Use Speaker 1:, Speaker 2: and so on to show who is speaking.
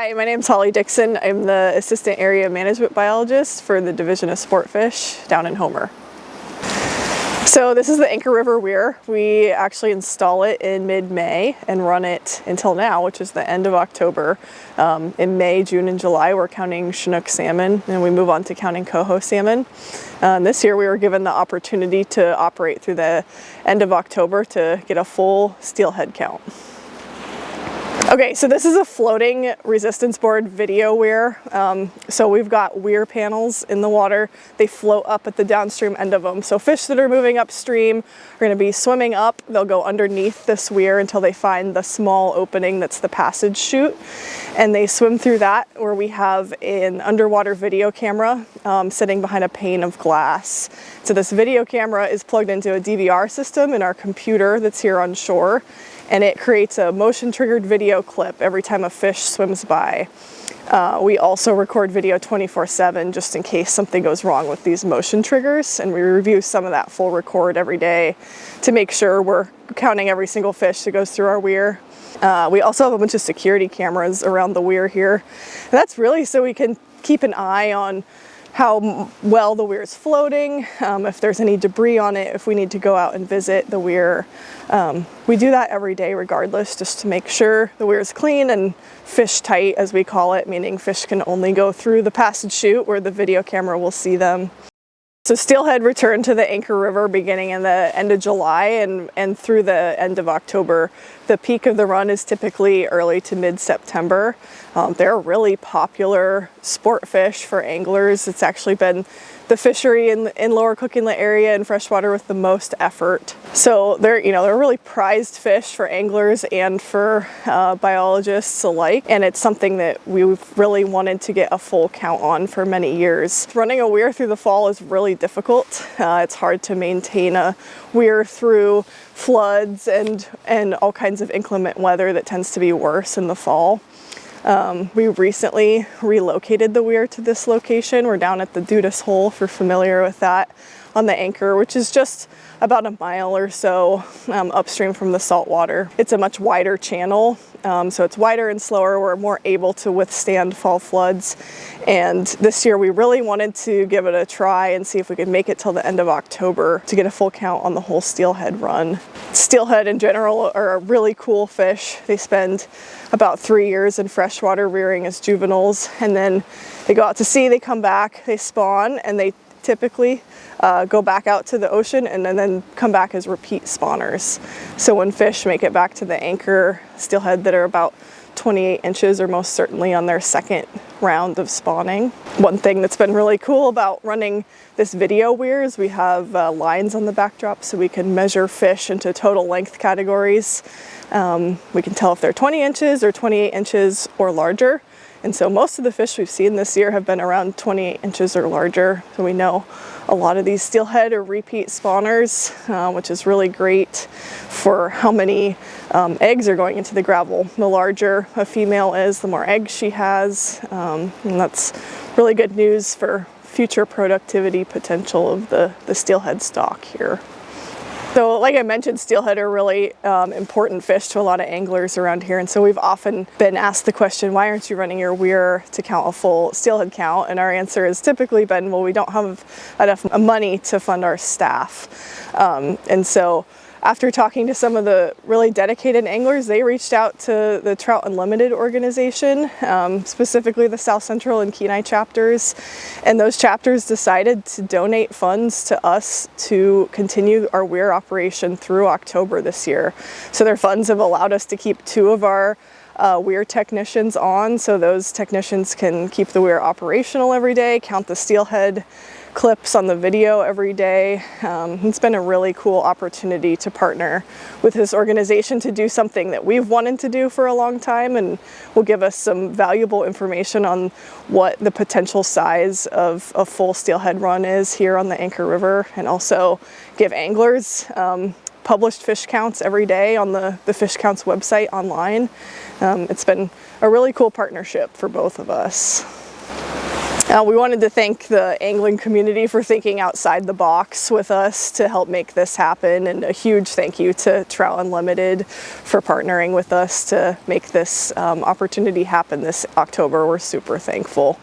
Speaker 1: Hi, my name is Holly Dickson. I'm the Assistant Area Management Biologist for the Division of Sportfish down in Homer. So this is the Anchor River Weir. We actually install it in mid-May and run it until now, which is the end of October. In May, June, and July, we're counting Chinook salmon, and we move on to counting coho salmon. This year, we were given the opportunity to operate through the end of October to get a full steelhead count. Okay, so this is a floating resistance board video weir. So we've got weir panels in the water. They float up at the downstream end of them. So fish that are moving upstream are going to be swimming up. They'll go underneath this weir until they find the small opening that's the passage chute. And they swim through that, where we have an underwater video camera sitting behind a pane of glass. So this video camera is plugged into a DVR system in our computer that's here on shore. And it creates a motion triggered video clip every time a fish swims by. We also record video 24/7 just in case something goes wrong with these motion triggers, and we review some of that full record every day to make sure we're counting every single fish that goes through our weir. We also have a bunch of security cameras around the weir here. And that's really so we can keep an eye on how well the weir is floating, if there's any debris on it, if we need to go out and visit the weir. We do that every day regardless, just to make sure the weir is clean and fish tight, as we call it, meaning fish can only go through the passage chute where the video camera will see them. So steelhead return to the Anchor River beginning in the end of July and through the end of October. The peak of the run is typically early to mid-September. They're a really popular sport fish for anglers. It's actually been the fishery in Lower Cook Inlet area and freshwater with the most effort. So they're really prized fish for anglers and for biologists alike. And it's something that we've really wanted to get a full count on for many years. Running a weir through the fall is really difficult. It's hard to maintain a weir through floods and all kinds of inclement weather that tends to be worse in the fall. We recently relocated the weir to this location. We're down at the Dudas Hole, if you're familiar with that, on the Anchor, which is just about a mile or so upstream from the saltwater. It's a much wider channel, so it's wider and slower. We're more able to withstand fall floods. And this year we really wanted to give it a try and see if we could make it till the end of October to get a full count on the whole steelhead run. Steelhead in general are a really cool fish. They spend about 3 years in freshwater rearing as juveniles, and then they go out to sea, they come back, they spawn, and they typically go back out to the ocean and then come back as repeat spawners. So when fish make it back to the Anchor, steelhead that are about 28 inches are most certainly on their second round of spawning. One thing that's been really cool about running this video weir is we have lines on the backdrop so we can measure fish into total length categories. We can tell if they're 20 inches or 28 inches or larger. And so most of the fish we've seen this year have been around 28 inches or larger. So we know a lot of these steelhead are repeat spawners, which is really great for how many eggs are going into the gravel. The larger a female is, the more eggs she has. And that's really good news for future productivity potential of the steelhead stock here. So like I mentioned, steelhead are really important fish to a lot of anglers around here. And so we've often been asked the question, why aren't you running your weir to count a full steelhead count? And our answer has typically been, well, we don't have enough money to fund our staff. And so after talking to some of the really dedicated anglers, they reached out to the Trout Unlimited organization, specifically the Southcentral and Kenai chapters. And those chapters decided to donate funds to us to continue our weir operation through October this year. So their funds have allowed us to keep 2 of our weir technicians on, so those technicians can keep the weir operational every day, count the steelhead clips on the video every day. It's been a really cool opportunity to partner with this organization to do something that we've wanted to do for a long time, and will give us some valuable information on what the potential size of a full steelhead run is here on the Anchor River, and also give anglers published fish counts every day on the Fish Counts website online. It's been a really cool partnership for both of us. We wanted to thank the angling community for thinking outside the box with us to help make this happen, and a huge thank you to Trout Unlimited for partnering with us to make this opportunity happen this October. We're super thankful.